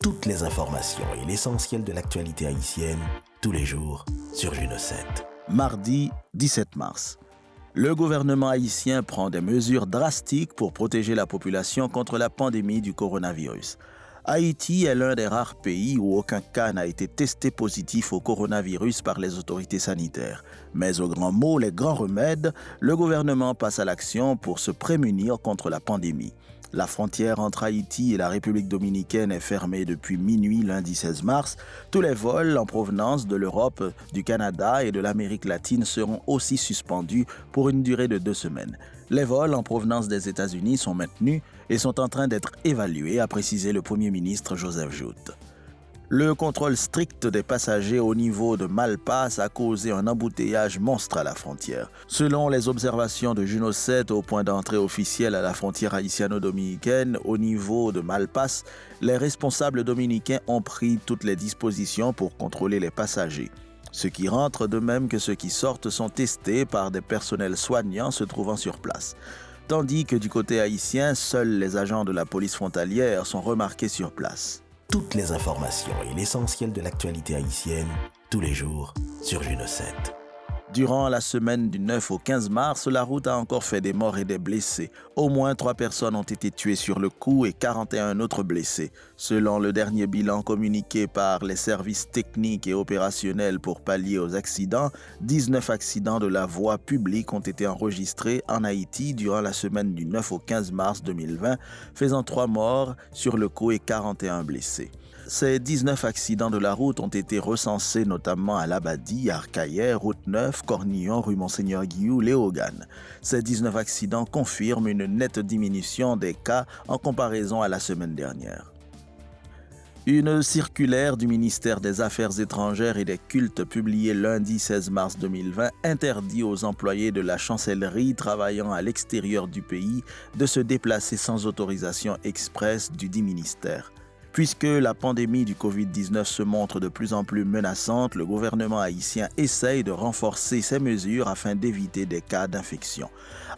Toutes les informations et l'essentiel de l'actualité haïtienne, tous les jours sur Juno 7. Mardi 17 mars. Le gouvernement haïtien prend des mesures drastiques pour protéger la population contre la pandémie du coronavirus. Haïti est l'un des rares pays où aucun cas n'a été testé positif au coronavirus par les autorités sanitaires. Mais aux grands mots, les grands remèdes, le gouvernement passe à l'action pour se prémunir contre la pandémie. La frontière entre Haïti et la République dominicaine est fermée depuis minuit lundi 16 mars. Tous les vols en provenance de l'Europe, du Canada et de l'Amérique latine seront aussi suspendus pour une durée de 2 semaines. Les vols en provenance des États-Unis sont maintenus et sont en train d'être évalués, a précisé le Premier ministre Joseph Joute. Le contrôle strict des passagers au niveau de Malpasse a causé un embouteillage monstre à la frontière. Selon les observations de Juno 7 au point d'entrée officiel à la frontière haïtiano-dominicaine, au niveau de Malpasse, les responsables dominicains ont pris toutes les dispositions pour contrôler les passagers. Ceux qui rentrent de même que ceux qui sortent sont testés par des personnels soignants se trouvant sur place. Tandis que du côté haïtien, seuls les agents de la police frontalière sont remarqués sur place. Toutes les informations et l'essentiel de l'actualité haïtienne, tous les jours sur Juno 7. Durant la semaine du 9 au 15 mars, la route a encore fait des morts et des blessés. Au moins 3 personnes ont été tuées sur le coup et 41 autres blessés. Selon le dernier bilan communiqué par les services techniques et opérationnels pour pallier aux accidents, 19 accidents de la voie publique ont été enregistrés en Haïti durant la semaine du 9 au 15 mars 2020, faisant 3 morts sur le coup et 41 blessés. Ces 19 accidents de la route ont été recensés notamment à Labadie, Arcaillère, Route 9, Cornillon, rue Monseigneur Guillou, Léogane. Ces 19 accidents confirment une nette diminution des cas en comparaison à la semaine dernière. Une circulaire du ministère des Affaires étrangères et des Cultes publiée lundi 16 mars 2020 interdit aux employés de la chancellerie travaillant à l'extérieur du pays de se déplacer sans autorisation expresse du dit ministère. Puisque la pandémie du Covid-19 se montre de plus en plus menaçante, le gouvernement haïtien essaye de renforcer ses mesures afin d'éviter des cas d'infection.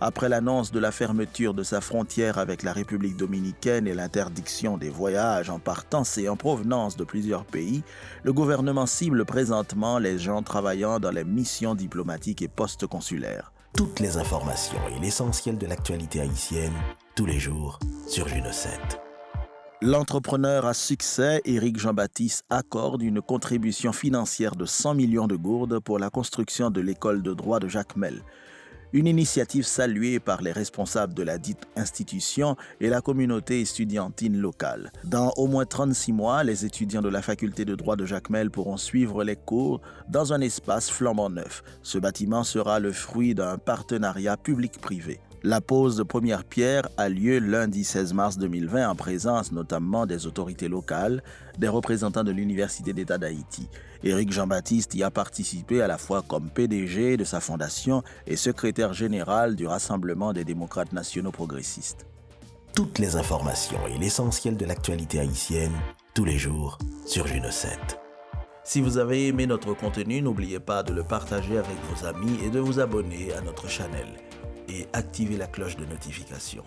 Après l'annonce de la fermeture de sa frontière avec la République dominicaine et l'interdiction des voyages en partance et en provenance de plusieurs pays, le gouvernement cible présentement les gens travaillant dans les missions diplomatiques et post-consulaires. Toutes les informations et l'essentiel de l'actualité haïtienne, tous les jours sur Juno 7. L'entrepreneur à succès, Éric Jean-Baptiste, accorde une contribution financière de 100 millions de gourdes pour la construction de l'école de droit de Jacmel. Une initiative saluée par les responsables de la dite institution et la communauté estudiantine locale. Dans au moins 36 mois, les étudiants de la faculté de droit de Jacmel pourront suivre les cours dans un espace flambant neuf. Ce bâtiment sera le fruit d'un partenariat public-privé. La pose de première pierre a lieu lundi 16 mars 2020 en présence notamment des autorités locales, des représentants de l'Université d'État d'Haïti. Éric Jean-Baptiste y a participé à la fois comme PDG de sa fondation et secrétaire général du Rassemblement des démocrates nationaux progressistes. Toutes les informations et l'essentiel de l'actualité haïtienne, tous les jours sur Juno 7. Si vous avez aimé notre contenu, n'oubliez pas de le partager avec vos amis et de vous abonner à notre channel. Et activez la cloche de notification.